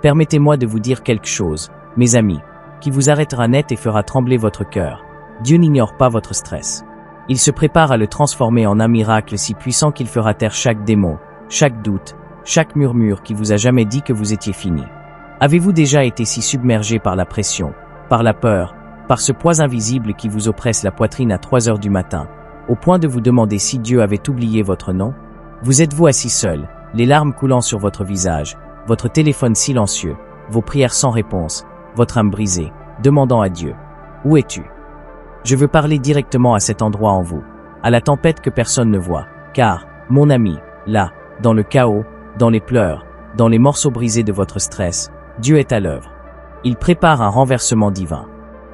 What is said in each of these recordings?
Permettez-moi de vous dire quelque chose, mes amis, qui vous arrêtera net et fera trembler votre cœur. Dieu n'ignore pas votre stress. Il se prépare à le transformer en un miracle si puissant qu'il fera taire chaque démon, chaque doute, chaque murmure qui vous a jamais dit que vous étiez fini. Avez-vous déjà été si submergé par la pression, par la peur, par ce poids invisible qui vous oppresse la poitrine à 3 heures du matin, au point de vous demander si Dieu avait oublié votre nom? Vous êtes-vous assis seul, les larmes coulant sur votre visage, votre téléphone silencieux, vos prières sans réponse, votre âme brisée, demandant à Dieu: où es-tu? Je veux parler directement à cet endroit en vous, à la tempête que personne ne voit, car, mon ami, là, dans le chaos, dans les pleurs, dans les morceaux brisés de votre stress, Dieu est à l'œuvre. Il prépare un renversement divin.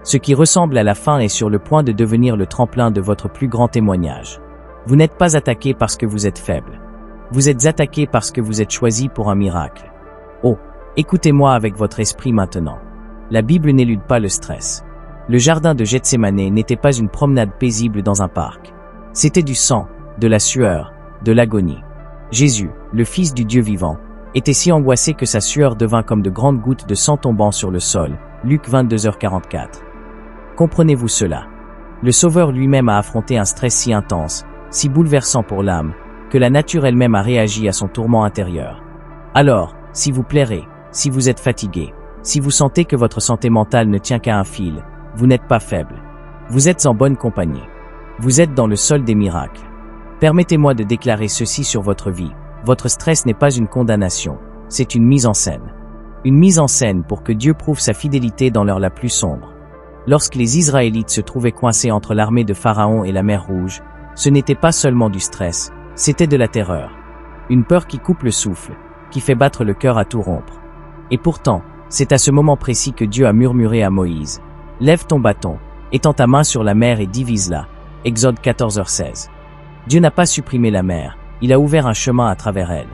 Ce qui ressemble à la fin est sur le point de devenir le tremplin de votre plus grand témoignage. Vous n'êtes pas attaqué parce que vous êtes faible. Vous êtes attaqué parce que vous êtes choisi pour un miracle. Oh, écoutez-moi avec votre esprit maintenant. La Bible n'élude pas le stress. Le jardin de Gethsémane n'était pas une promenade paisible dans un parc. C'était du sang, de la sueur, de l'agonie. Jésus, le Fils du Dieu vivant, était si angoissé que sa sueur devint comme de grandes gouttes de sang tombant sur le sol. Luc 22h44. Comprenez-vous cela? Le Sauveur lui-même a affronté un stress si intense, si bouleversant pour l'âme, que la nature elle-même a réagi à son tourment intérieur. Alors, si vous plairez, si vous êtes fatigué, si vous sentez que votre santé mentale ne tient qu'à un fil, vous n'êtes pas faible. Vous êtes en bonne compagnie. Vous êtes dans le sol des miracles. Permettez-moi de déclarer ceci sur votre vie. Votre stress n'est pas une condamnation, c'est une mise en scène. Une mise en scène pour que Dieu prouve sa fidélité dans l'heure la plus sombre. Lorsque les Israélites se trouvaient coincés entre l'armée de Pharaon et la mer Rouge, ce n'était pas seulement du stress, c'était de la terreur. Une peur qui coupe le souffle, qui fait battre le cœur à tout rompre. Et pourtant, c'est à ce moment précis que Dieu a murmuré à Moïse: « Lève ton bâton, étends ta main sur la mer et divise-la. » Exode 14h16. Dieu n'a pas supprimé la mer, il a ouvert un chemin à travers elle.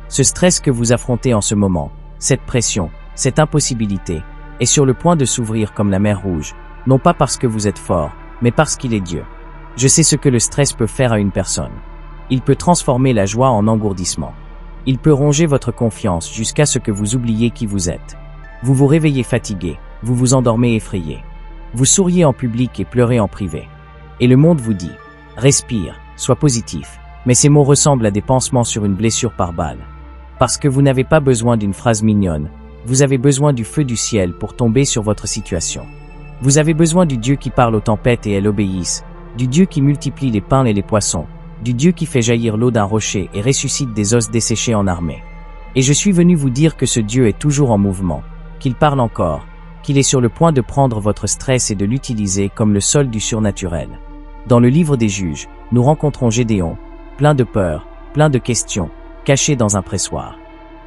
Ce stress que vous affrontez en ce moment, cette pression, cette impossibilité, est sur le point de s'ouvrir comme la mer Rouge, non pas parce que vous êtes fort, mais parce qu'il est Dieu. Je sais ce que le stress peut faire à une personne. Il peut transformer la joie en engourdissement. Il peut ronger votre confiance jusqu'à ce que vous oubliez qui vous êtes. Vous vous réveillez fatigué, vous vous endormez effrayé. Vous souriez en public et pleurez en privé. Et le monde vous dit: respire, sois positif. Mais ces mots ressemblent à des pansements sur une blessure par balle. Parce que vous n'avez pas besoin d'une phrase mignonne, vous avez besoin du feu du ciel pour tomber sur votre situation. Vous avez besoin du Dieu qui parle aux tempêtes et elles obéissent, du Dieu qui multiplie les pains et les poissons, du Dieu qui fait jaillir l'eau d'un rocher et ressuscite des os desséchés en armée. Et je suis venu vous dire que ce Dieu est toujours en mouvement, qu'il parle encore, qu'il est sur le point de prendre votre stress et de l'utiliser comme le sol du surnaturel. Dans le livre des Juges, nous rencontrons Gédéon, plein de peur, plein de questions, caché dans un pressoir.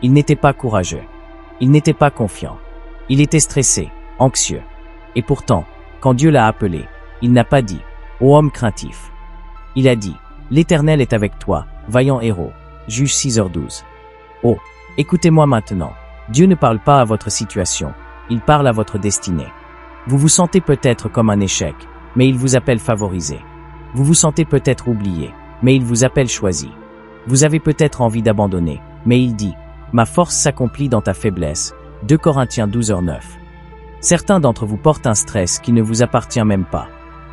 Il n'était pas courageux. Il n'était pas confiant. Il était stressé, anxieux. Et pourtant, quand Dieu l'a appelé, il n'a pas dit: « Ô homme craintif ». Il a dit: « L'Éternel est avec toi, vaillant héros. » Juge 6h12. Oh, écoutez-moi maintenant. Dieu ne parle pas à votre situation, il parle à votre destinée. Vous vous sentez peut-être comme un échec, mais il vous appelle favorisé. Vous vous sentez peut-être oublié, mais il vous appelle choisi. Vous avez peut-être envie d'abandonner, mais il dit: « Ma force s'accomplit dans ta faiblesse. » 2 Corinthiens 12h9. Certains d'entre vous portent un stress qui ne vous appartient même pas.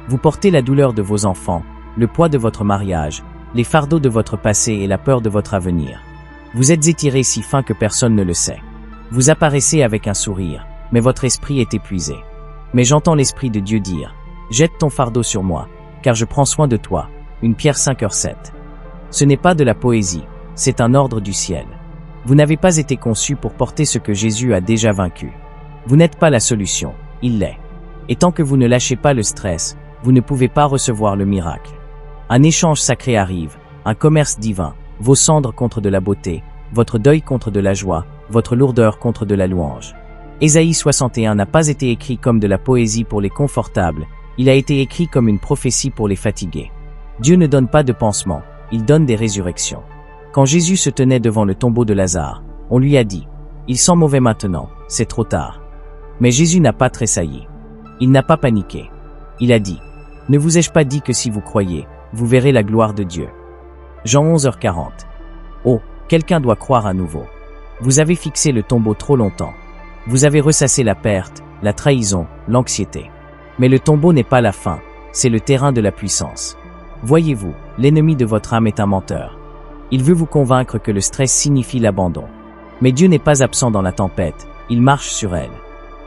Vous portez la douleur de vos enfants, le poids de votre mariage, les fardeaux de votre passé et la peur de votre avenir. Vous êtes étiré si fin que personne ne le sait. Vous apparaissez avec un sourire, mais votre esprit est épuisé. Mais j'entends l'Esprit de Dieu dire: « Jette ton fardeau sur moi, car je prends soin de toi. » 1 Pierre 5h7. Ce n'est pas de la poésie, c'est un ordre du ciel. Vous n'avez pas été conçu pour porter ce que Jésus a déjà vaincu. Vous n'êtes pas la solution, il l'est. Et tant que vous ne lâchez pas le stress, vous ne pouvez pas recevoir le miracle. Un échange sacré arrive, un commerce divin, vos cendres contre de la beauté, votre deuil contre de la joie, votre lourdeur contre de la louange. Ésaïe 61 n'a pas été écrit comme de la poésie pour les confortables, il a été écrit comme une prophétie pour les fatigués. Dieu ne donne pas de pansement, il donne des résurrections. Quand Jésus se tenait devant le tombeau de Lazare, on lui a dit: « Il sent mauvais maintenant, c'est trop tard. » Mais Jésus n'a pas tressailli. Il n'a pas paniqué. Il a dit: « Ne vous ai-je pas dit que si vous croyez, vous verrez la gloire de Dieu ?» Jean 11h40. Oh, quelqu'un doit croire à nouveau. Vous avez fixé le tombeau trop longtemps. Vous avez ressassé la perte, la trahison, l'anxiété. Mais le tombeau n'est pas la fin, c'est le terrain de la puissance. Voyez-vous, l'ennemi de votre âme est un menteur. Il veut vous convaincre que le stress signifie l'abandon. Mais Dieu n'est pas absent dans la tempête, il marche sur elle.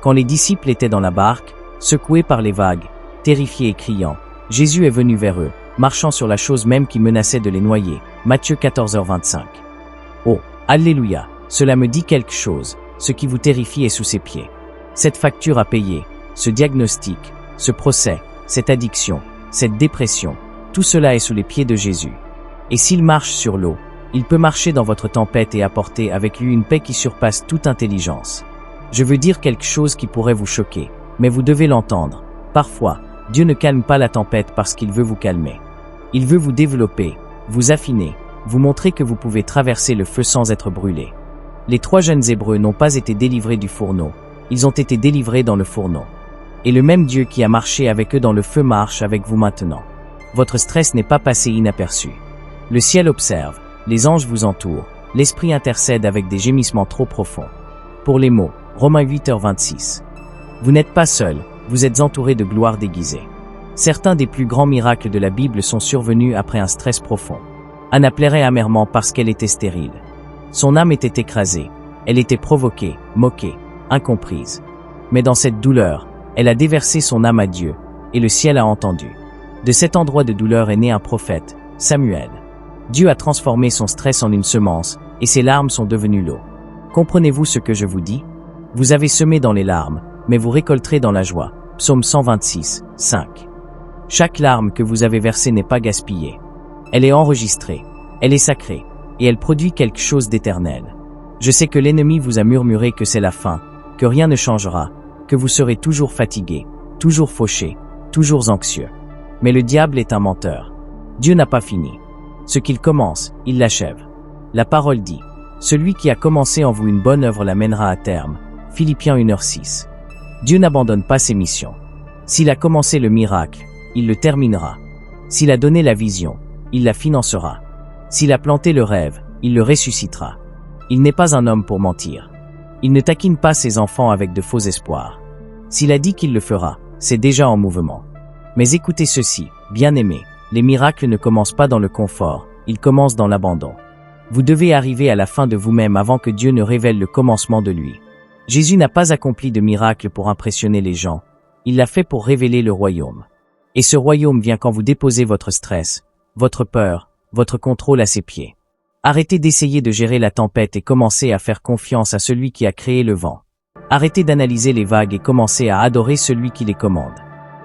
Quand les disciples étaient dans la barque, secoués par les vagues, terrifiés et criant, Jésus est venu vers eux, marchant sur la chose même qui menaçait de les noyer. Matthieu 14h25. Oh, alléluia, cela me dit quelque chose, ce qui vous terrifie est sous ses pieds. Cette facture à payer, ce diagnostic, ce procès, cette addiction, cette dépression, tout cela est sous les pieds de Jésus. Et s'il marche sur l'eau, il peut marcher dans votre tempête et apporter avec lui une paix qui surpasse toute intelligence. Je veux dire quelque chose qui pourrait vous choquer, mais vous devez l'entendre. Parfois, Dieu ne calme pas la tempête parce qu'il veut vous calmer. Il veut vous développer, vous affiner, vous montrer que vous pouvez traverser le feu sans être brûlé. Les 3 jeunes Hébreux n'ont pas été délivrés du fourneau, ils ont été délivrés dans le fourneau. Et le même Dieu qui a marché avec eux dans le feu marche avec vous maintenant. Votre stress n'est pas passé inaperçu. Le ciel observe, les anges vous entourent, l'esprit intercède avec des gémissements trop profonds. Pour les mots, Romains 8h26. Vous n'êtes pas seul, vous êtes entouré de gloire déguisée. Certains des plus grands miracles de la Bible sont survenus après un stress profond. Anna pleurait amèrement parce qu'elle était stérile. Son âme était écrasée, elle était provoquée, moquée, incomprise. Mais dans cette douleur, elle a déversé son âme à Dieu, et le ciel a entendu. De cet endroit de douleur est né un prophète, Samuel. Dieu a transformé son stress en une semence, et ses larmes sont devenues l'eau. Comprenez-vous ce que je vous dis? Vous avez semé dans les larmes, mais vous récolterez dans la joie. Psaume 126, 5. Chaque larme que vous avez versée n'est pas gaspillée. Elle est enregistrée, elle est sacrée, et elle produit quelque chose d'éternel. Je sais que l'ennemi vous a murmuré que c'est la fin, que rien ne changera, que vous serez toujours fatigué, toujours fauché, toujours anxieux. Mais le diable est un menteur. Dieu n'a pas fini. Ce qu'il commence, il l'achève. La parole dit, « Celui qui a commencé en vous une bonne œuvre la mènera à terme. » Philippiens 1h6. Dieu n'abandonne pas ses missions. S'il a commencé le miracle, il le terminera. S'il a donné la vision, il la financera. S'il a planté le rêve, il le ressuscitera. Il n'est pas un homme pour mentir. Il ne taquine pas ses enfants avec de faux espoirs. S'il a dit qu'il le fera, c'est déjà en mouvement. Mais écoutez ceci, bien-aimés, les miracles ne commencent pas dans le confort, ils commencent dans l'abandon. Vous devez arriver à la fin de vous-même avant que Dieu ne révèle le commencement de lui. Jésus n'a pas accompli de miracle pour impressionner les gens, il l'a fait pour révéler le royaume. Et ce royaume vient quand vous déposez votre stress, votre peur, votre contrôle à ses pieds. Arrêtez d'essayer de gérer la tempête et commencez à faire confiance à celui qui a créé le vent. Arrêtez d'analyser les vagues et commencez à adorer celui qui les commande.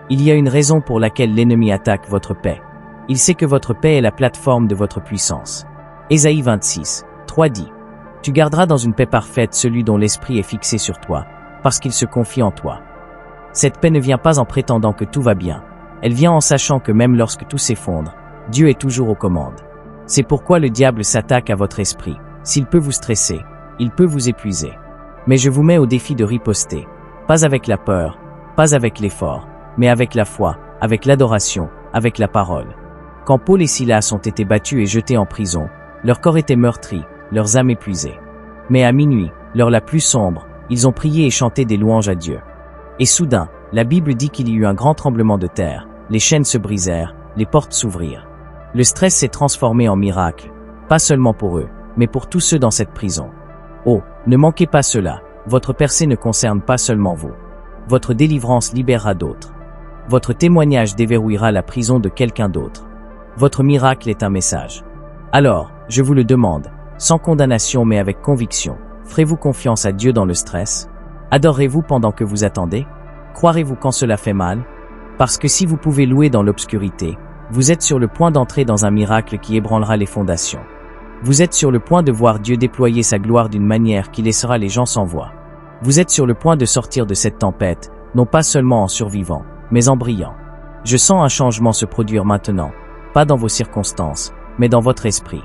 Il y a une raison pour laquelle l'ennemi attaque votre paix. Il sait que votre paix est la plateforme de votre puissance. Ésaïe 26, 3 dit, « Tu garderas dans une paix parfaite celui dont l'esprit est fixé sur toi, parce qu'il se confie en toi. » Cette paix ne vient pas en prétendant que tout va bien. Elle vient en sachant que même lorsque tout s'effondre, Dieu est toujours aux commandes. C'est pourquoi le diable s'attaque à votre esprit. S'il peut vous stresser, il peut vous épuiser. Mais je vous mets au défi de riposter. Pas avec la peur, pas avec l'effort, mais avec la foi, avec l'adoration, avec la parole. Quand Paul et Silas ont été battus et jetés en prison, leur corps était meurtri, leurs âmes épuisées. Mais à minuit, l'heure la plus sombre, ils ont prié et chanté des louanges à Dieu. Et soudain, la Bible dit qu'il y eut un grand tremblement de terre, les chaînes se brisèrent, les portes s'ouvrirent. Le stress s'est transformé en miracle, pas seulement pour eux, mais pour tous ceux dans cette prison. Oh, ne manquez pas cela, votre percée ne concerne pas seulement vous. Votre délivrance libérera d'autres. Votre témoignage déverrouillera la prison de quelqu'un d'autre. Votre miracle est un message. Alors, je vous le demande, sans condamnation mais avec conviction, ferez-vous confiance à Dieu dans le stress? Adorerez-vous pendant que vous attendez? Croirez-vous quand cela fait mal? Parce que si vous pouvez louer dans l'obscurité, vous êtes sur le point d'entrer dans un miracle qui ébranlera les fondations. Vous êtes sur le point de voir Dieu déployer sa gloire d'une manière qui laissera les gens sans voix. Vous êtes sur le point de sortir de cette tempête, non pas seulement en survivant, mais en brillant. Je sens un changement se produire maintenant, pas dans vos circonstances, mais dans votre esprit.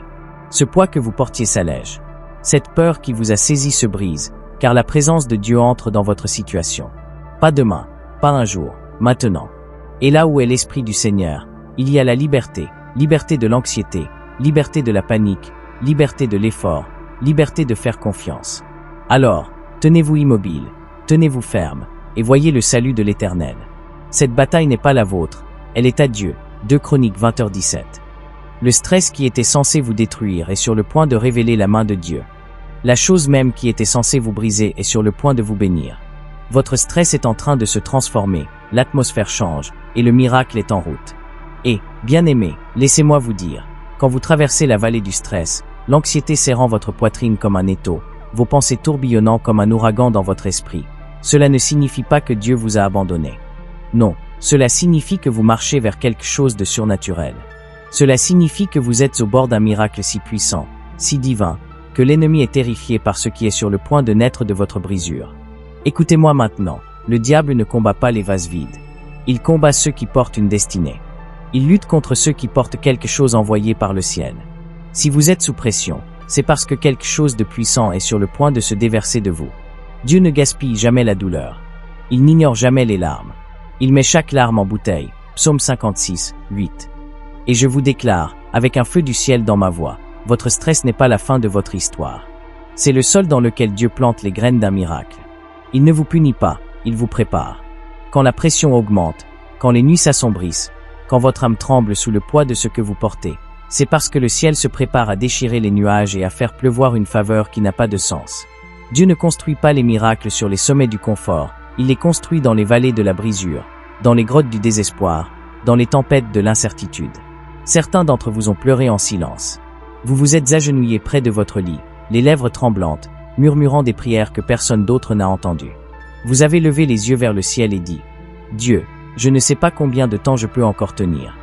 Ce poids que vous portiez s'allège. Cette peur qui vous a saisi se brise, car la présence de Dieu entre dans votre situation. Pas demain, pas un jour, maintenant. Et là où est l'Esprit du Seigneur, il y a la liberté, liberté de l'anxiété, liberté de la panique, liberté de l'effort, liberté de faire confiance. Alors, tenez-vous immobile, Tenez-vous ferme, et voyez le salut de l'Éternel. Cette bataille n'est pas la vôtre, elle est à Dieu. 2 Chroniques 20h17. Le stress qui était censé vous détruire est sur le point de révéler la main de Dieu. La chose même qui était censée vous briser est sur le point de vous bénir. Votre stress est en train de se transformer, l'atmosphère change, et le miracle est en route. Et, bien-aimés, laissez-moi vous dire, quand vous traversez la vallée du stress, l'anxiété serrant votre poitrine comme un étau, vos pensées tourbillonnant comme un ouragan dans votre esprit, cela ne signifie pas que Dieu vous a abandonné. Non, cela signifie que vous marchez vers quelque chose de surnaturel. Cela signifie que vous êtes au bord d'un miracle si puissant, si divin, que l'ennemi est terrifié par ce qui est sur le point de naître de votre brisure. Écoutez-moi maintenant, le diable ne combat pas les vases vides. Il combat ceux qui portent une destinée. Il lutte contre ceux qui portent quelque chose envoyé par le ciel. Si vous êtes sous pression, c'est parce que quelque chose de puissant est sur le point de se déverser de vous. Dieu ne gaspille jamais la douleur. Il n'ignore jamais les larmes. Il met chaque larme en bouteille. Psaume 56, 8. Et je vous déclare, avec un feu du ciel dans ma voix, votre stress n'est pas la fin de votre histoire. C'est le sol dans lequel Dieu plante les graines d'un miracle. Il ne vous punit pas, il vous prépare. Quand la pression augmente, quand les nuits s'assombrissent, quand votre âme tremble sous le poids de ce que vous portez, c'est parce que le ciel se prépare à déchirer les nuages et à faire pleuvoir une faveur qui n'a pas de sens. Dieu ne construit pas les miracles sur les sommets du confort, il les construit dans les vallées de la brisure, dans les grottes du désespoir, dans les tempêtes de l'incertitude. Certains d'entre vous ont pleuré en silence. Vous vous êtes agenouillés près de votre lit, les lèvres tremblantes, murmurant des prières que personne d'autre n'a entendues. Vous avez levé les yeux vers le ciel et dit « Dieu, je ne sais pas combien de temps je peux encore tenir. »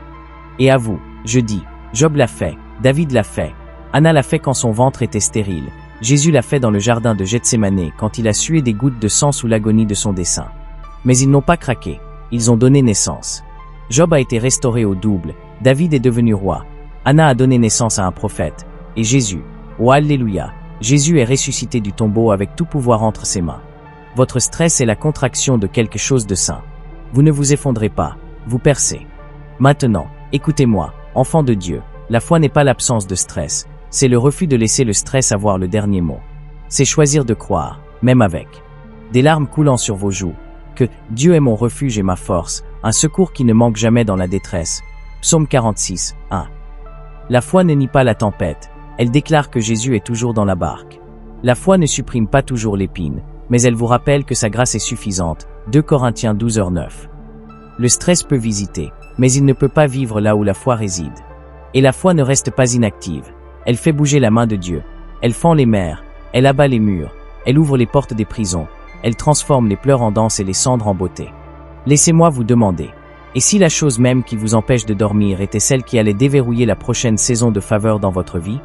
Et à vous, je dis, Job l'a fait, David l'a fait, Anna l'a fait quand son ventre était stérile, Jésus l'a fait dans le jardin de Gethsémanée quand il a sué des gouttes de sang sous l'agonie de son dessein. Mais ils n'ont pas craqué, ils ont donné naissance. Job a été restauré au double, David est devenu roi, Anna a donné naissance à un prophète, et Jésus, oh Alléluia, Jésus est ressuscité du tombeau avec tout pouvoir entre ses mains. Votre stress est la contraction de quelque chose de sain. Vous ne vous effondrez pas, vous percez. Maintenant, écoutez-moi, enfants de Dieu, la foi n'est pas l'absence de stress, c'est le refus de laisser le stress avoir le dernier mot. C'est choisir de croire, même avec des larmes coulant sur vos joues, que Dieu est mon refuge et ma force, un secours qui ne manque jamais dans la détresse. Psaume 46, 1. La foi ne nie pas la tempête, elle déclare que Jésus est toujours dans la barque. La foi ne supprime pas toujours l'épine, mais elle vous rappelle que sa grâce est suffisante. 2 Corinthiens 12h9. Le stress peut visiter, mais il ne peut pas vivre là où la foi réside. Et la foi ne reste pas inactive. Elle fait bouger la main de Dieu. Elle fend les mers, elle abat les murs, elle ouvre les portes des prisons, elle transforme les pleurs en danse et les cendres en beauté. Laissez-moi vous demander, et si la chose même qui vous empêche de dormir était celle qui allait déverrouiller la prochaine saison de faveur dans votre vie?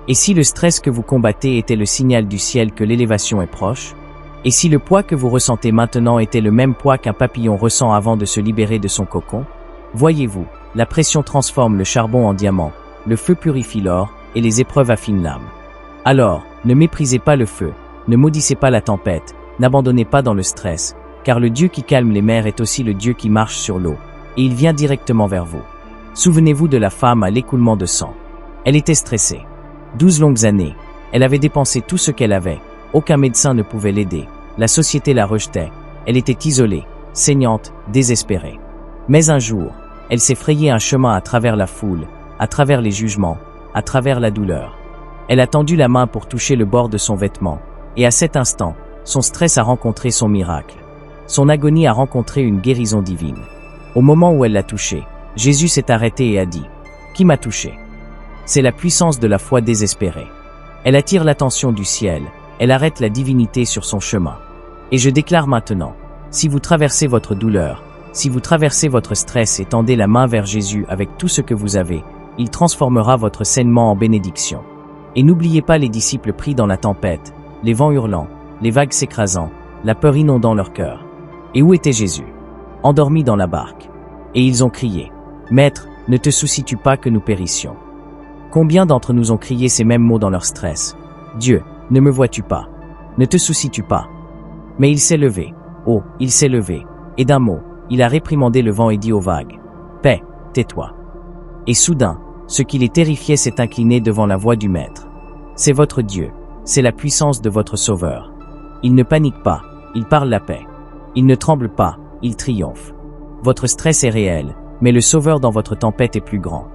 Et si le stress que vous combattez était le signal du ciel que l'élévation est proche? Et si le poids que vous ressentez maintenant était le même poids qu'un papillon ressent avant de se libérer de son cocon? Voyez-vous, la pression transforme le charbon en diamant, le feu purifie l'or, et les épreuves affinent l'âme. Alors, ne méprisez pas le feu, ne maudissez pas la tempête, n'abandonnez pas dans le stress, car le Dieu qui calme les mers est aussi le Dieu qui marche sur l'eau, et il vient directement vers vous. Souvenez-vous de la femme à l'écoulement de sang. Elle était stressée. 12 longues années, elle avait dépensé tout ce qu'elle avait, aucun médecin ne pouvait l'aider, la société la rejetait, elle était isolée, saignante, désespérée. Mais un jour, elle s'est frayé un chemin à travers la foule, à travers les jugements, à travers la douleur. Elle a tendu la main pour toucher le bord de son vêtement, et à cet instant, son stress a rencontré son miracle. Son agonie a rencontré une guérison divine. Au moment où elle l'a touché, Jésus s'est arrêté et a dit « Qui m'a touché ?» C'est la puissance de la foi désespérée. Elle attire l'attention du ciel, elle arrête la divinité sur son chemin. Et je déclare maintenant, si vous traversez votre douleur, si vous traversez votre stress et tendez la main vers Jésus avec tout ce que vous avez, il transformera votre sainement en bénédiction. Et n'oubliez pas les disciples pris dans la tempête, les vents hurlants, les vagues s'écrasant, la peur inondant leur cœur. Et où était Jésus? Endormi dans la barque. Et ils ont crié, « Maître, ne te soucies-tu pas que nous périssions ?» Combien d'entre nous ont crié ces mêmes mots dans leur stress? « Dieu, ne me vois-tu pas? Ne te soucies-tu pas ?» Mais il s'est levé. Oh, il s'est levé. Et d'un mot, il a réprimandé le vent et dit aux vagues, « Paix, tais-toi. » Et soudain, ce qui les terrifiait s'est incliné devant la voix du Maître. C'est votre Dieu, c'est la puissance de votre Sauveur. Il ne panique pas, il parle la paix. Il ne tremble pas, il triomphe. Votre stress est réel, mais le Sauveur dans votre tempête est plus grand.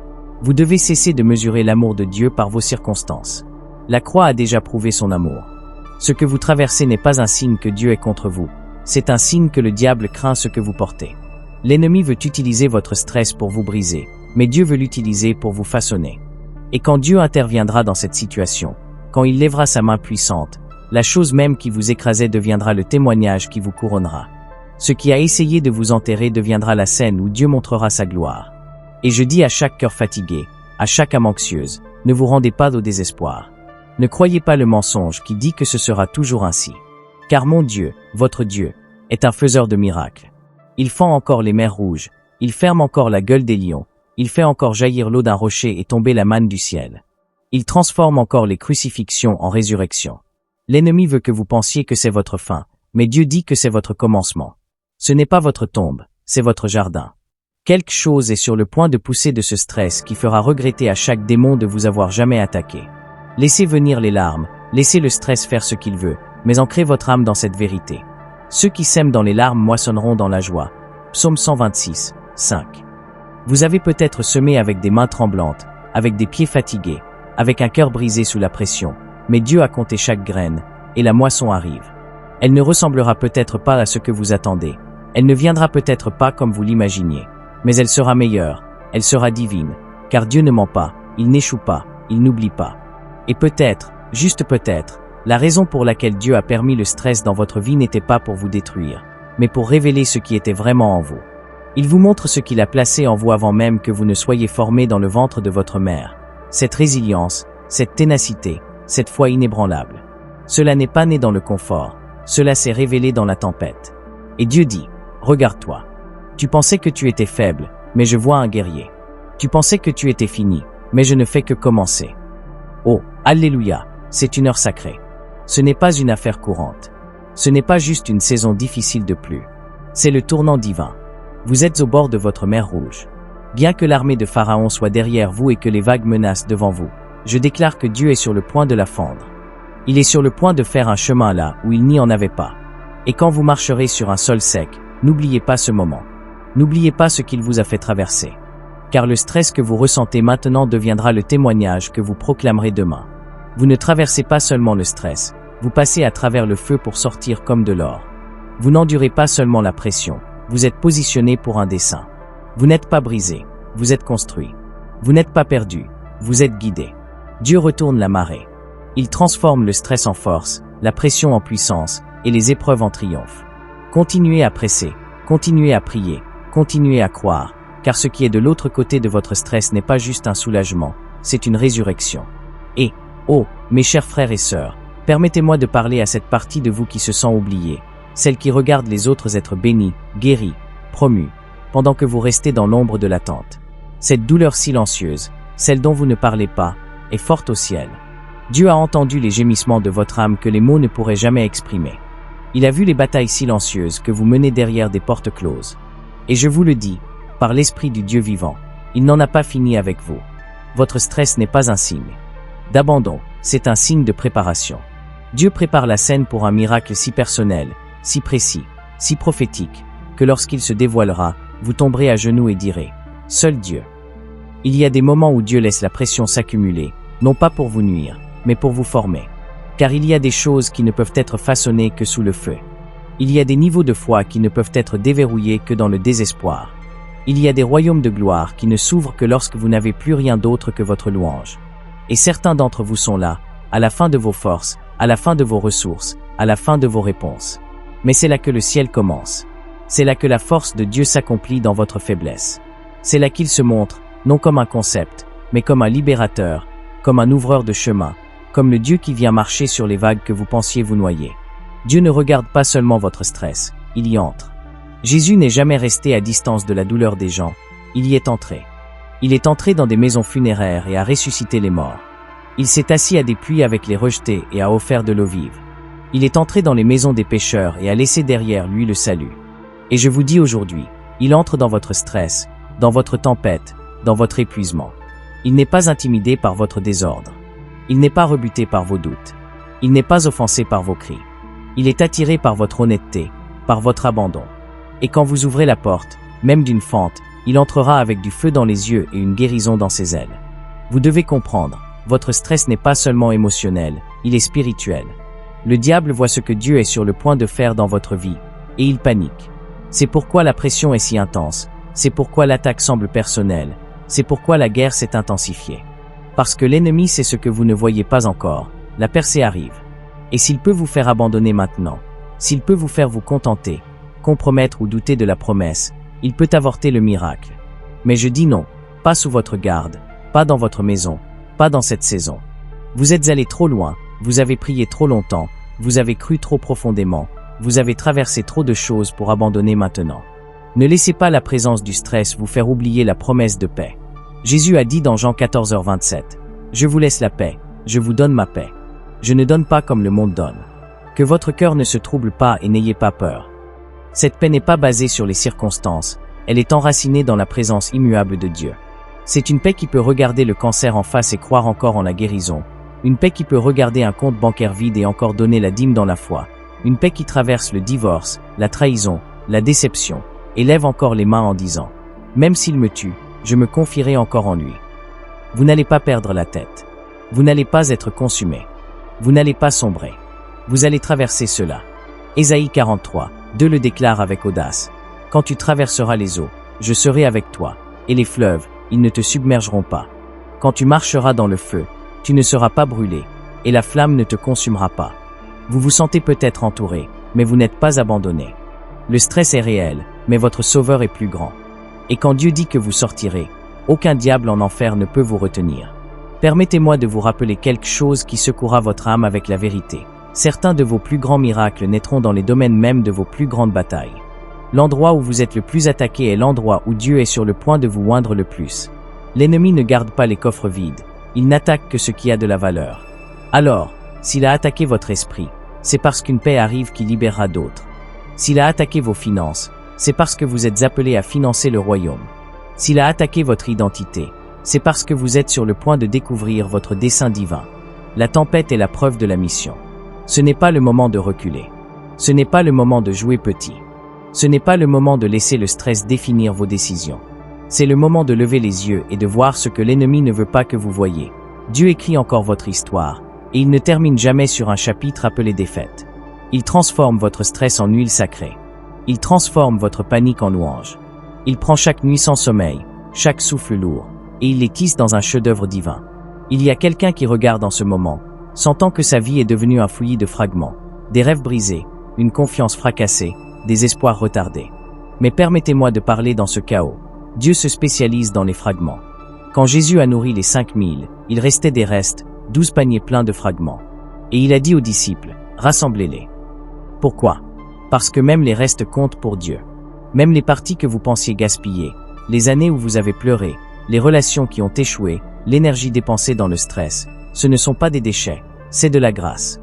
Vous devez cesser de mesurer l'amour de Dieu par vos circonstances. La croix a déjà prouvé son amour. Ce que vous traversez n'est pas un signe que Dieu est contre vous, c'est un signe que le diable craint ce que vous portez. L'ennemi veut utiliser votre stress pour vous briser, mais Dieu veut l'utiliser pour vous façonner. Et quand Dieu interviendra dans cette situation, quand il lèvera sa main puissante, la chose même qui vous écrasait deviendra le témoignage qui vous couronnera. Ce qui a essayé de vous enterrer deviendra la scène où Dieu montrera sa gloire. Et je dis à chaque cœur fatigué, à chaque âme anxieuse, ne vous rendez pas au désespoir. Ne croyez pas le mensonge qui dit que ce sera toujours ainsi. Car mon Dieu, votre Dieu, est un faiseur de miracles. Il fend encore les mers rouges, il ferme encore la gueule des lions, il fait encore jaillir l'eau d'un rocher et tomber la manne du ciel. Il transforme encore les crucifixions en résurrection. L'ennemi veut que vous pensiez que c'est votre fin, mais Dieu dit que c'est votre commencement. Ce n'est pas votre tombe, c'est votre jardin. Quelque chose est sur le point de pousser de ce stress qui fera regretter à chaque démon de vous avoir jamais attaqué. Laissez venir les larmes, laissez le stress faire ce qu'il veut, mais ancrez votre âme dans cette vérité. Ceux qui sèment dans les larmes moissonneront dans la joie. Psaume 126, 5. Vous avez peut-être semé avec des mains tremblantes, avec des pieds fatigués, avec un cœur brisé sous la pression, mais Dieu a compté chaque graine, et la moisson arrive. Elle ne ressemblera peut-être pas à ce que vous attendez, elle ne viendra peut-être pas comme vous l'imaginiez, mais elle sera meilleure, elle sera divine, car Dieu ne ment pas, il n'échoue pas, il n'oublie pas. Et peut-être, juste peut-être, la raison pour laquelle Dieu a permis le stress dans votre vie n'était pas pour vous détruire, mais pour révéler ce qui était vraiment en vous. Il vous montre ce qu'il a placé en vous avant même que vous ne soyez formé dans le ventre de votre mère. Cette résilience, cette ténacité, cette foi inébranlable. Cela n'est pas né dans le confort, cela s'est révélé dans la tempête. Et Dieu dit, regarde-toi. Tu pensais que tu étais faible, mais je vois un guerrier. Tu pensais que tu étais fini, mais je ne fais que commencer. Oh, alléluia, c'est une heure sacrée. Ce n'est pas une affaire courante. Ce n'est pas juste une saison difficile de pluie. C'est le tournant divin. Vous êtes au bord de votre mer Rouge. Bien que l'armée de Pharaon soit derrière vous et que les vagues menacent devant vous, je déclare que Dieu est sur le point de la fendre. Il est sur le point de faire un chemin là où il n'y en avait pas. Et quand vous marcherez sur un sol sec, n'oubliez pas ce moment. N'oubliez pas ce qu'il vous a fait traverser. Car le stress que vous ressentez maintenant deviendra le témoignage que vous proclamerez demain. Vous ne traversez pas seulement le stress, vous passez à travers le feu pour sortir comme de l'or. Vous n'endurez pas seulement la pression, vous êtes positionné pour un dessein. Vous n'êtes pas brisé, vous êtes construit. Vous n'êtes pas perdu, vous êtes guidé. Dieu retourne la marée. Il transforme le stress en force, la pression en puissance, et les épreuves en triomphe. Continuez à presser, continuez à prier, continuez à croire, car ce qui est de l'autre côté de votre stress n'est pas juste un soulagement, c'est une résurrection. Et, oh, mes chers frères et sœurs, permettez-moi de parler à cette partie de vous qui se sent oubliée, celle qui regarde les autres être bénis, guéris, promus, pendant que vous restez dans l'ombre de l'attente. Cette douleur silencieuse, celle dont vous ne parlez pas, est forte au ciel. Dieu a entendu les gémissements de votre âme que les mots ne pourraient jamais exprimer. Il a vu les batailles silencieuses que vous menez derrière des portes closes. Et je vous le dis, par l'Esprit du Dieu vivant, il n'en a pas fini avec vous. Votre stress n'est pas un signe d'abandon, c'est un signe de préparation. Dieu prépare la scène pour un miracle si personnel, si précis, si prophétique, que lorsqu'il se dévoilera, vous tomberez à genoux et direz « Seul Dieu ». Il y a des moments où Dieu laisse la pression s'accumuler, non pas pour vous nuire, mais pour vous former. Car il y a des choses qui ne peuvent être façonnées que sous le feu. Il y a des niveaux de foi qui ne peuvent être déverrouillés que dans le désespoir. Il y a des royaumes de gloire qui ne s'ouvrent que lorsque vous n'avez plus rien d'autre que votre louange. Et certains d'entre vous sont là, à la fin de vos forces, à la fin de vos ressources, à la fin de vos réponses. Mais c'est là que le ciel commence. C'est là que la force de Dieu s'accomplit dans votre faiblesse. C'est là qu'il se montre, non comme un concept, mais comme un libérateur, comme un ouvreur de chemin, comme le Dieu qui vient marcher sur les vagues que vous pensiez vous noyer. Dieu ne regarde pas seulement votre stress, il y entre. Jésus n'est jamais resté à distance de la douleur des gens, il y est entré. Il est entré dans des maisons funéraires et a ressuscité les morts. Il s'est assis à des puits avec les rejetés et a offert de l'eau vive. Il est entré dans les maisons des pécheurs et a laissé derrière lui le salut. Et je vous dis aujourd'hui, il entre dans votre stress, dans votre tempête, dans votre épuisement. Il n'est pas intimidé par votre désordre. Il n'est pas rebuté par vos doutes. Il n'est pas offensé par vos cris. Il est attiré par votre honnêteté, par votre abandon. Et quand vous ouvrez la porte, même d'une fente, il entrera avec du feu dans les yeux et une guérison dans ses ailes. Vous devez comprendre, votre stress n'est pas seulement émotionnel, il est spirituel. Le diable voit ce que Dieu est sur le point de faire dans votre vie, et il panique. C'est pourquoi la pression est si intense, c'est pourquoi l'attaque semble personnelle, c'est pourquoi la guerre s'est intensifiée. Parce que l'ennemi sait ce que vous ne voyez pas encore, la percée arrive. Et s'il peut vous faire abandonner maintenant, s'il peut vous faire vous contenter, compromettre ou douter de la promesse, il peut avorter le miracle. Mais je dis non, pas sous votre garde, pas dans votre maison, pas dans cette saison. Vous êtes allé trop loin, vous avez prié trop longtemps, vous avez cru trop profondément, vous avez traversé trop de choses pour abandonner maintenant. Ne laissez pas la présence du stress vous faire oublier la promesse de paix. Jésus a dit dans Jean 14h27, « Je vous laisse la paix, je vous donne ma paix. Je ne donne pas comme le monde donne. Que votre cœur ne se trouble pas et n'ayez pas peur. » Cette paix n'est pas basée sur les circonstances, elle est enracinée dans la présence immuable de Dieu. C'est une paix qui peut regarder le cancer en face et croire encore en la guérison. Une paix qui peut regarder un compte bancaire vide et encore donner la dîme dans la foi. Une paix qui traverse le divorce, la trahison, la déception, et lève encore les mains en disant « Même s'il me tue, je me confierai encore en lui. » Vous n'allez pas perdre la tête. Vous n'allez pas être consumé. Vous n'allez pas sombrer. Vous allez traverser cela. Ésaïe 43, 2 le déclare avec audace. « Quand tu traverseras les eaux, je serai avec toi, et les fleuves, ils ne te submergeront pas. Quand tu marcheras dans le feu, tu ne seras pas brûlé, et la flamme ne te consumera pas. » Vous vous sentez peut-être entouré, mais vous n'êtes pas abandonné. Le stress est réel, mais votre Sauveur est plus grand. Et quand Dieu dit que vous sortirez, aucun diable en enfer ne peut vous retenir. Permettez-moi de vous rappeler quelque chose qui secouera votre âme avec la vérité. Certains de vos plus grands miracles naîtront dans les domaines mêmes de vos plus grandes batailles. L'endroit où vous êtes le plus attaqué est l'endroit où Dieu est sur le point de vous oindre le plus. L'ennemi ne garde pas les coffres vides, il n'attaque que ce qui a de la valeur. Alors, s'il a attaqué votre esprit, c'est parce qu'une paix arrive qui libérera d'autres. S'il a attaqué vos finances, c'est parce que vous êtes appelés à financer le royaume. S'il a attaqué votre identité, c'est parce que vous êtes sur le point de découvrir votre dessein divin. La tempête est la preuve de la mission. Ce n'est pas le moment de reculer. Ce n'est pas le moment de jouer petit. Ce n'est pas le moment de laisser le stress définir vos décisions. C'est le moment de lever les yeux et de voir ce que l'ennemi ne veut pas que vous voyez. Dieu écrit encore votre histoire, et il ne termine jamais sur un chapitre appelé défaite. Il transforme votre stress en huile sacrée. Il transforme votre panique en louange. Il prend chaque nuit sans sommeil, chaque souffle lourd, et il les tisse dans un chef-d'œuvre divin. Il y a quelqu'un qui regarde en ce moment, sentant que sa vie est devenue un fouillis de fragments, des rêves brisés, une confiance fracassée, des espoirs retardés. Mais permettez-moi de parler dans ce chaos. Dieu se spécialise dans les fragments. Quand Jésus a nourri les 5000, il restait des restes, 12 paniers pleins de fragments. Et il a dit aux disciples, rassemblez-les. Pourquoi? Parce que même les restes comptent pour Dieu. Même les parties que vous pensiez gaspiller, les années où vous avez pleuré, les relations qui ont échoué, l'énergie dépensée dans le stress, ce ne sont pas des déchets, c'est de la grâce.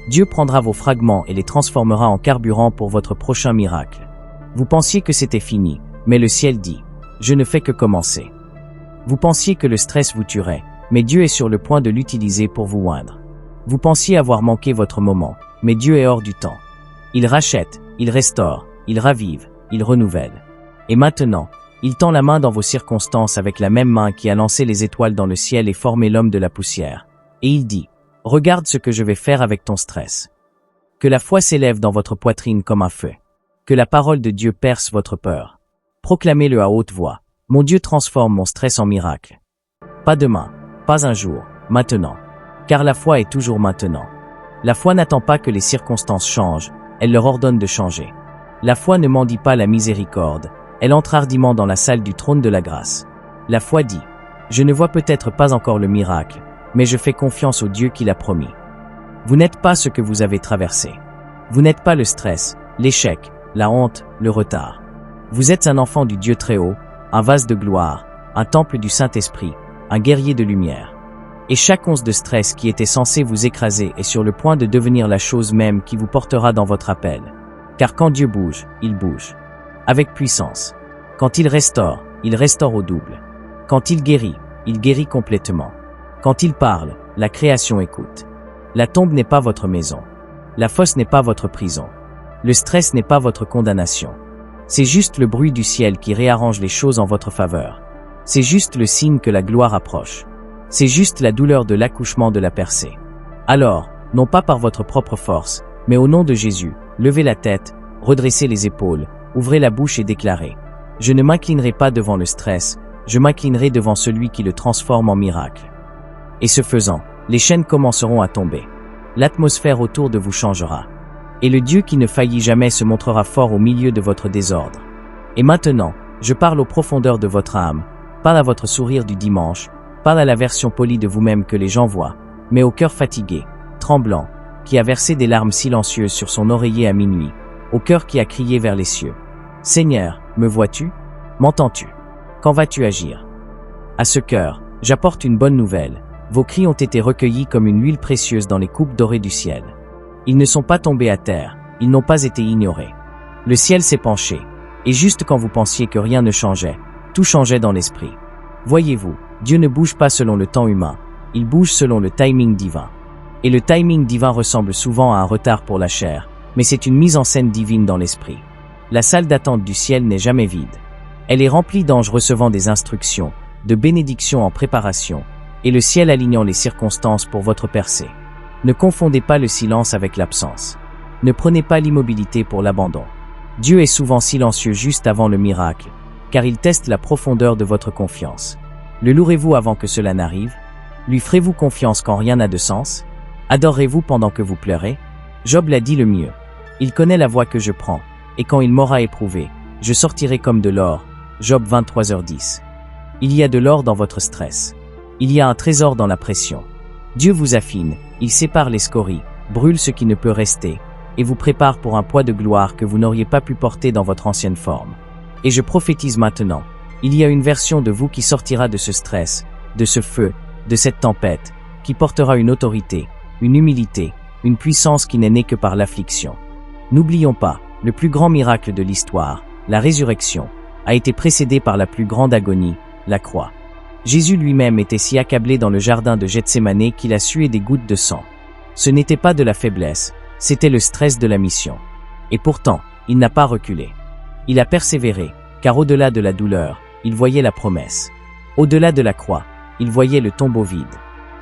Dieu prendra vos fragments et les transformera en carburant pour votre prochain miracle. Vous pensiez que c'était fini, mais le ciel dit, je ne fais que commencer. Vous pensiez que le stress vous tuerait, mais Dieu est sur le point de l'utiliser pour vous oindre. Vous pensiez avoir manqué votre moment, mais Dieu est hors du temps. Il rachète, il restaure, il ravive, il renouvelle. Et maintenant, il tend la main dans vos circonstances avec la même main qui a lancé les étoiles dans le ciel et formé l'homme de la poussière. Et il dit, regarde ce que je vais faire avec ton stress. Que la foi s'élève dans votre poitrine comme un feu. Que la parole de Dieu perce votre peur. Proclamez-le à haute voix. Mon Dieu transforme mon stress en miracle. Pas demain, pas un jour, maintenant. Car la foi est toujours maintenant. La foi n'attend pas que les circonstances changent, elle leur ordonne de changer. La foi ne mendie pas la miséricorde, elle entre hardiment dans la salle du trône de la grâce. La foi dit, je ne vois peut-être pas encore le miracle, mais je fais confiance au Dieu qui l'a promis. Vous n'êtes pas ce que vous avez traversé. Vous n'êtes pas le stress, l'échec, la honte, le retard. Vous êtes un enfant du Dieu très haut, un vase de gloire, un temple du Saint-Esprit, un guerrier de lumière. Et chaque once de stress qui était censé vous écraser est sur le point de devenir la chose même qui vous portera dans votre appel. Car quand Dieu bouge, il bouge. Avec puissance. Quand il restaure au double. Quand il guérit complètement. Quand il parle, la création écoute. La tombe n'est pas votre maison. La fosse n'est pas votre prison. Le stress n'est pas votre condamnation. C'est juste le bruit du ciel qui réarrange les choses en votre faveur. C'est juste le signe que la gloire approche. C'est juste la douleur de l'accouchement de la percée. Alors, non pas par votre propre force, mais au nom de Jésus, levez la tête, redressez les épaules, ouvrez la bouche et déclarez: je ne m'inclinerai pas devant le stress, je m'inclinerai devant celui qui le transforme en miracle. Et ce faisant, les chaînes commenceront à tomber. L'atmosphère autour de vous changera. Et le Dieu qui ne faillit jamais se montrera fort au milieu de votre désordre. Et maintenant, je parle aux profondeurs de votre âme, pas à votre sourire du dimanche, pas à la version polie de vous-même que les gens voient, mais au cœur fatigué, tremblant, qui a versé des larmes silencieuses sur son oreiller à minuit, au cœur qui a crié vers les cieux: Seigneur, me vois-tu? M'entends-tu? Quand vas-tu agir? À ce cœur, j'apporte une bonne nouvelle. Vos cris ont été recueillis comme une huile précieuse dans les coupes dorées du ciel. Ils ne sont pas tombés à terre, ils n'ont pas été ignorés. Le ciel s'est penché, et juste quand vous pensiez que rien ne changeait, tout changeait dans l'esprit. Voyez-vous, Dieu ne bouge pas selon le temps humain, il bouge selon le timing divin. Et le timing divin ressemble souvent à un retard pour la chair, mais c'est une mise en scène divine dans l'esprit. La salle d'attente du ciel n'est jamais vide. Elle est remplie d'anges recevant des instructions, de bénédictions en préparation, et le ciel alignant les circonstances pour votre percée. Ne confondez pas le silence avec l'absence. Ne prenez pas l'immobilité pour l'abandon. Dieu est souvent silencieux juste avant le miracle, car il teste la profondeur de votre confiance. Le louerez-vous avant que cela n'arrive? Lui ferez-vous confiance quand rien n'a de sens? Adorerez-vous pendant que vous pleurez? Job l'a dit le mieux. Il connaît la voie que je prends, et quand il m'aura éprouvé, je sortirai comme de l'or. Job 23h10. Il y a de l'or dans votre stress. Il y a un trésor dans la pression. Dieu vous affine, il sépare les scories, brûle ce qui ne peut rester, et vous prépare pour un poids de gloire que vous n'auriez pas pu porter dans votre ancienne forme. Et je prophétise maintenant, il y a une version de vous qui sortira de ce stress, de ce feu, de cette tempête, qui portera une autorité, une humilité, une puissance qui n'est née que par l'affliction. N'oublions pas, le plus grand miracle de l'histoire, la résurrection, a été précédé par la plus grande agonie, la croix. Jésus lui-même était si accablé dans le jardin de Gethsémanée qu'il a sué des gouttes de sang. Ce n'était pas de la faiblesse, c'était le stress de la mission. Et pourtant, il n'a pas reculé. Il a persévéré, car au-delà de la douleur, il voyait la promesse. Au-delà de la croix, il voyait le tombeau vide.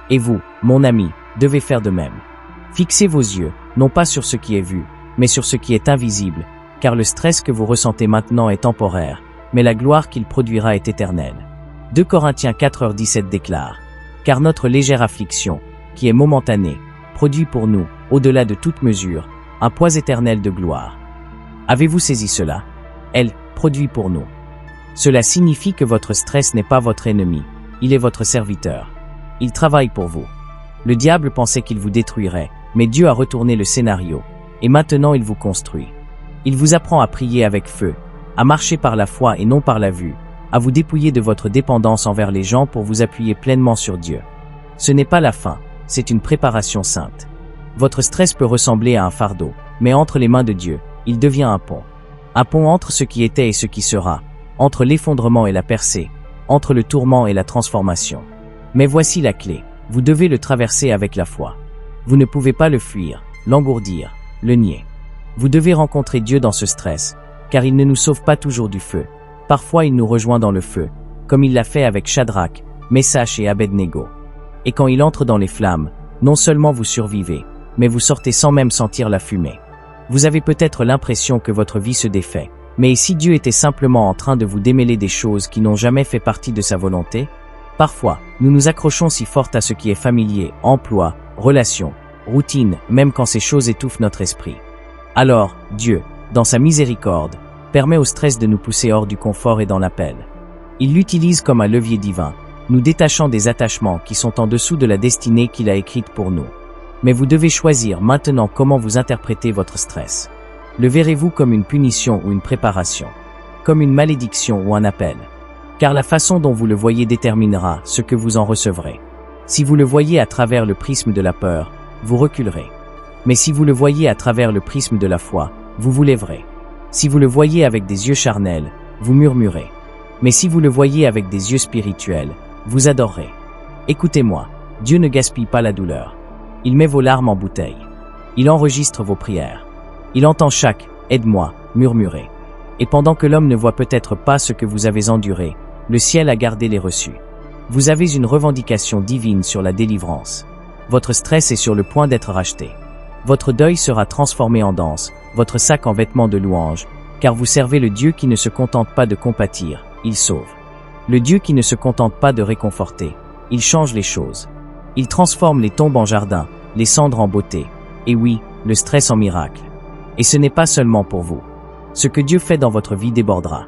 Et vous, mon ami, devez faire de même. Fixez vos yeux, non pas sur ce qui est vu, mais sur ce qui est invisible, car le stress que vous ressentez maintenant est temporaire, mais la gloire qu'il produira est éternelle. 2 Corinthiens 4h17 déclare: car notre légère affliction, qui est momentanée, produit pour nous, au-delà de toute mesure, un poids éternel de gloire. Avez-vous saisi cela? Elle produit pour nous. Cela signifie que votre stress n'est pas votre ennemi, il est votre serviteur. Il travaille pour vous. Le diable pensait qu'il vous détruirait, mais Dieu a retourné le scénario, et maintenant il vous construit. Il vous apprend à prier avec feu, à marcher par la foi et non par la vue, à vous dépouiller de votre dépendance envers les gens pour vous appuyer pleinement sur Dieu. Ce n'est pas la fin, c'est une préparation sainte. Votre stress peut ressembler à un fardeau, mais entre les mains de Dieu, il devient un pont. Un pont entre ce qui était et ce qui sera, entre l'effondrement et la percée, entre le tourment et la transformation. Mais voici la clé, vous devez le traverser avec la foi. Vous ne pouvez pas le fuir, l'engourdir, le nier. Vous devez rencontrer Dieu dans ce stress, car il ne nous sauve pas toujours du feu. Parfois il nous rejoint dans le feu, comme il l'a fait avec Shadrach, Meshach et Abednego. Et quand il entre dans les flammes, non seulement vous survivez, mais vous sortez sans même sentir la fumée. Vous avez peut-être l'impression que votre vie se défait, mais si Dieu était simplement en train de vous démêler des choses qui n'ont jamais fait partie de sa volonté? Parfois, nous nous accrochons si fort à ce qui est familier, emploi, relations, routine, même quand ces choses étouffent notre esprit. Alors, Dieu, dans sa miséricorde, permet au stress de nous pousser hors du confort et dans l'appel. Il l'utilise comme un levier divin, nous détachant des attachements qui sont en dessous de la destinée qu'il a écrite pour nous. Mais vous devez choisir maintenant comment vous interprétez votre stress. Le verrez-vous comme une punition ou une préparation? Comme une malédiction ou un appel? Car la façon dont vous le voyez déterminera ce que vous en recevrez. Si vous le voyez à travers le prisme de la peur, vous reculerez. Mais si vous le voyez à travers le prisme de la foi, vous vous lèverez. Si vous le voyez avec des yeux charnels, vous murmurez. Mais si vous le voyez avec des yeux spirituels, vous adorerez. Écoutez-moi, Dieu ne gaspille pas la douleur. Il met vos larmes en bouteille. Il enregistre vos prières. Il entend chaque « aide-moi » murmurer. Et pendant que l'homme ne voit peut-être pas ce que vous avez enduré, le ciel a gardé les reçus. Vous avez une revendication divine sur la délivrance. Votre stress est sur le point d'être racheté. Votre deuil sera transformé en danse, votre sac en vêtements de louange, car vous servez le Dieu qui ne se contente pas de compatir, il sauve. Le Dieu qui ne se contente pas de réconforter, il change les choses. Il transforme les tombes en jardins, les cendres en beauté, et oui, le stress en miracle. Et ce n'est pas seulement pour vous. Ce que Dieu fait dans votre vie débordera.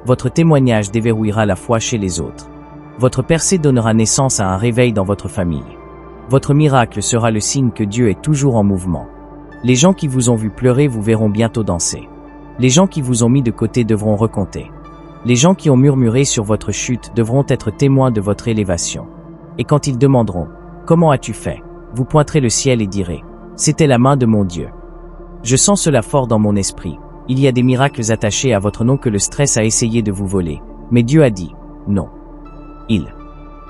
Votre témoignage déverrouillera la foi chez les autres. Votre percée donnera naissance à un réveil dans votre famille. Votre miracle sera le signe que Dieu est toujours en mouvement. Les gens qui vous ont vu pleurer vous verront bientôt danser. Les gens qui vous ont mis de côté devront recompter. Les gens qui ont murmuré sur votre chute devront être témoins de votre élévation. Et quand ils demanderont « Comment as-tu fait ?», vous pointerez le ciel et direz « C'était la main de mon Dieu ». Je sens cela fort dans mon esprit. Il y a des miracles attachés à votre nom que le stress a essayé de vous voler. Mais Dieu a dit « Non ». Il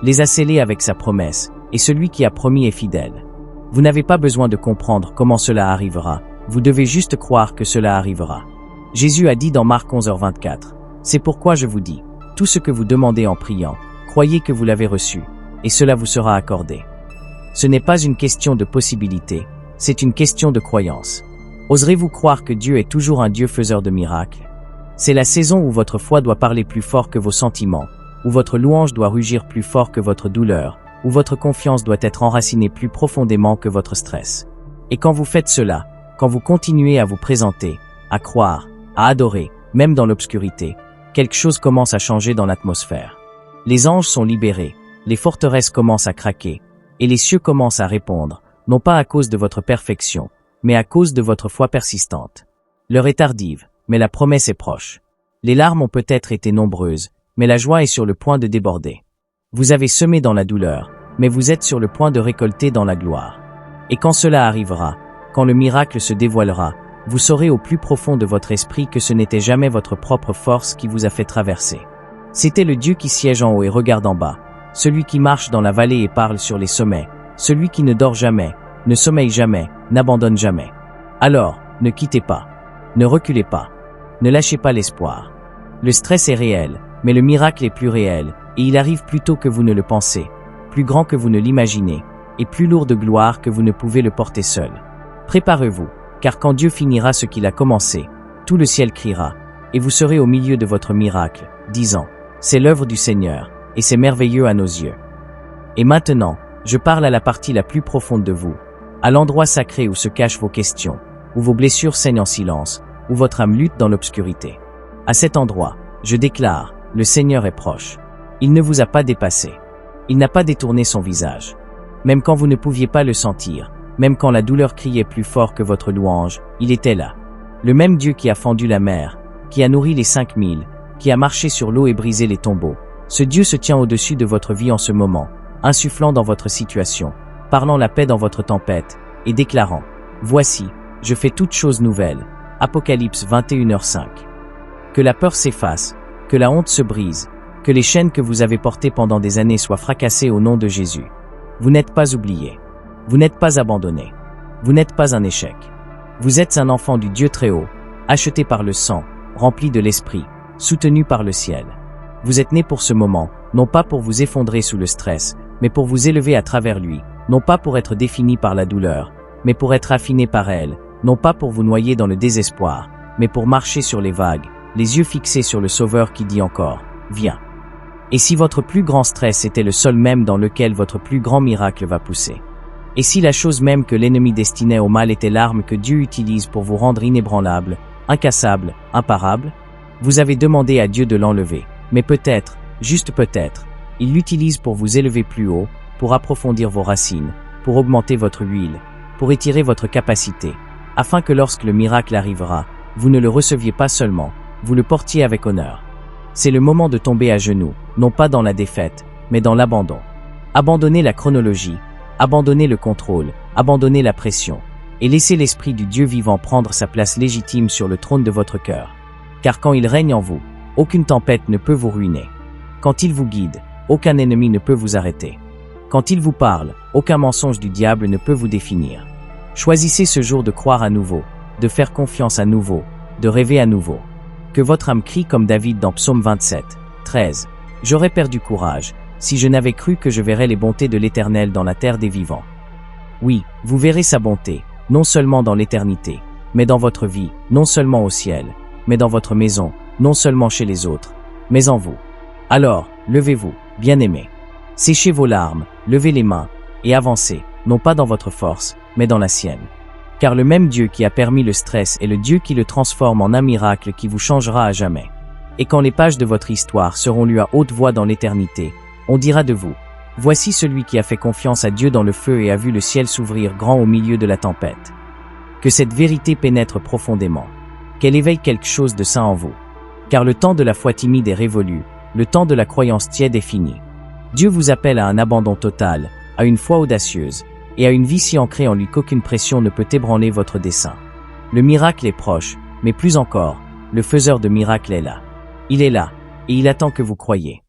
les a scellés avec sa promesse, et celui qui a promis est fidèle. Vous n'avez pas besoin de comprendre comment cela arrivera, vous devez juste croire que cela arrivera. Jésus a dit dans Marc 11h24, « C'est pourquoi je vous dis, tout ce que vous demandez en priant, croyez que vous l'avez reçu, et cela vous sera accordé. » Ce n'est pas une question de possibilité, c'est une question de croyance. Oserez-vous croire que Dieu est toujours un Dieu faiseur de miracles? C'est la saison où votre foi doit parler plus fort que vos sentiments, où votre louange doit rugir plus fort que votre douleur, où votre confiance doit être enracinée plus profondément que votre stress. Et quand vous faites cela, quand vous continuez à vous présenter, à croire, à adorer, même dans l'obscurité, quelque chose commence à changer dans l'atmosphère. Les anges sont libérés, les forteresses commencent à craquer, et les cieux commencent à répondre, non pas à cause de votre perfection, mais à cause de votre foi persistante. L'heure est tardive, mais la promesse est proche. Les larmes ont peut-être été nombreuses, mais la joie est sur le point de déborder. Vous avez semé dans la douleur, mais vous êtes sur le point de récolter dans la gloire. Et quand cela arrivera, quand le miracle se dévoilera, vous saurez au plus profond de votre esprit que ce n'était jamais votre propre force qui vous a fait traverser. C'était le Dieu qui siège en haut et regarde en bas, celui qui marche dans la vallée et parle sur les sommets, celui qui ne dort jamais, ne sommeille jamais, n'abandonne jamais. Alors, ne quittez pas. Ne reculez pas. Ne lâchez pas l'espoir. Le stress est réel, mais le miracle est plus réel, et il arrive plus tôt que vous ne le pensez, plus grand que vous ne l'imaginez, et plus lourd de gloire que vous ne pouvez le porter seul. Préparez-vous, car quand Dieu finira ce qu'il a commencé, tout le ciel criera, et vous serez au milieu de votre miracle, disant « C'est l'œuvre du Seigneur, et c'est merveilleux à nos yeux. » Et maintenant, je parle à la partie la plus profonde de vous, à l'endroit sacré où se cachent vos questions, où vos blessures saignent en silence, où votre âme lutte dans l'obscurité. À cet endroit, je déclare, le Seigneur est proche. Il ne vous a pas dépassé. Il n'a pas détourné son visage. Même quand vous ne pouviez pas le sentir, même quand la douleur criait plus fort que votre louange, il était là. Le même Dieu qui a fendu la mer, qui a nourri les 5000, qui a marché sur l'eau et brisé les tombeaux. Ce Dieu se tient au-dessus de votre vie en ce moment, insufflant dans votre situation, parlant la paix dans votre tempête, et déclarant « Voici, je fais toutes choses nouvelles. » Apocalypse 21h5. Que la peur s'efface, que la honte se brise, que les chaînes que vous avez portées pendant des années soient fracassées au nom de Jésus. Vous n'êtes pas oublié. Vous n'êtes pas abandonné. Vous n'êtes pas un échec. Vous êtes un enfant du Dieu très haut, acheté par le sang, rempli de l'esprit, soutenu par le ciel. Vous êtes né pour ce moment, non pas pour vous effondrer sous le stress, mais pour vous élever à travers lui, non pas pour être défini par la douleur, mais pour être affiné par elle, non pas pour vous noyer dans le désespoir, mais pour marcher sur les vagues, les yeux fixés sur le Sauveur qui dit encore « Viens ». Et si votre plus grand stress était le sol même dans lequel votre plus grand miracle va pousser? Et si la chose même que l'ennemi destinait au mal était l'arme que Dieu utilise pour vous rendre inébranlable, incassable, imparable? Vous avez demandé à Dieu de l'enlever, mais peut-être, juste peut-être, il l'utilise pour vous élever plus haut, pour approfondir vos racines, pour augmenter votre huile, pour étirer votre capacité, afin que lorsque le miracle arrivera, vous ne le receviez pas seulement, vous le portiez avec honneur. C'est le moment de tomber à genoux, non pas dans la défaite, mais dans l'abandon. Abandonnez la chronologie, abandonnez le contrôle, abandonnez la pression, et laissez l'Esprit du Dieu vivant prendre sa place légitime sur le trône de votre cœur. Car quand il règne en vous, aucune tempête ne peut vous ruiner. Quand il vous guide, aucun ennemi ne peut vous arrêter. Quand il vous parle, aucun mensonge du diable ne peut vous définir. Choisissez ce jour de croire à nouveau, de faire confiance à nouveau, de rêver à nouveau. Que votre âme crie comme David dans Psaume 27, 13. J'aurais perdu courage, si je n'avais cru que je verrais les bontés de l'Éternel dans la terre des vivants. Oui, vous verrez sa bonté, non seulement dans l'éternité, mais dans votre vie, non seulement au ciel, mais dans votre maison, non seulement chez les autres, mais en vous. Alors, levez-vous, bien-aimés. Séchez vos larmes, levez les mains, et avancez, non pas dans votre force, mais dans la sienne. Car le même Dieu qui a permis le stress est le Dieu qui le transforme en un miracle qui vous changera à jamais. Et quand les pages de votre histoire seront lues à haute voix dans l'éternité, on dira de vous, voici celui qui a fait confiance à Dieu dans le feu et a vu le ciel s'ouvrir grand au milieu de la tempête. Que cette vérité pénètre profondément. Qu'elle éveille quelque chose de sain en vous. Car le temps de la foi timide est révolu, le temps de la croyance tiède est fini. Dieu vous appelle à un abandon total, à une foi audacieuse, et à une vie si ancrée en lui qu'aucune pression ne peut ébranler votre dessein. Le miracle est proche, mais plus encore, le faiseur de miracles est là. Il est là, et il attend que vous croyiez.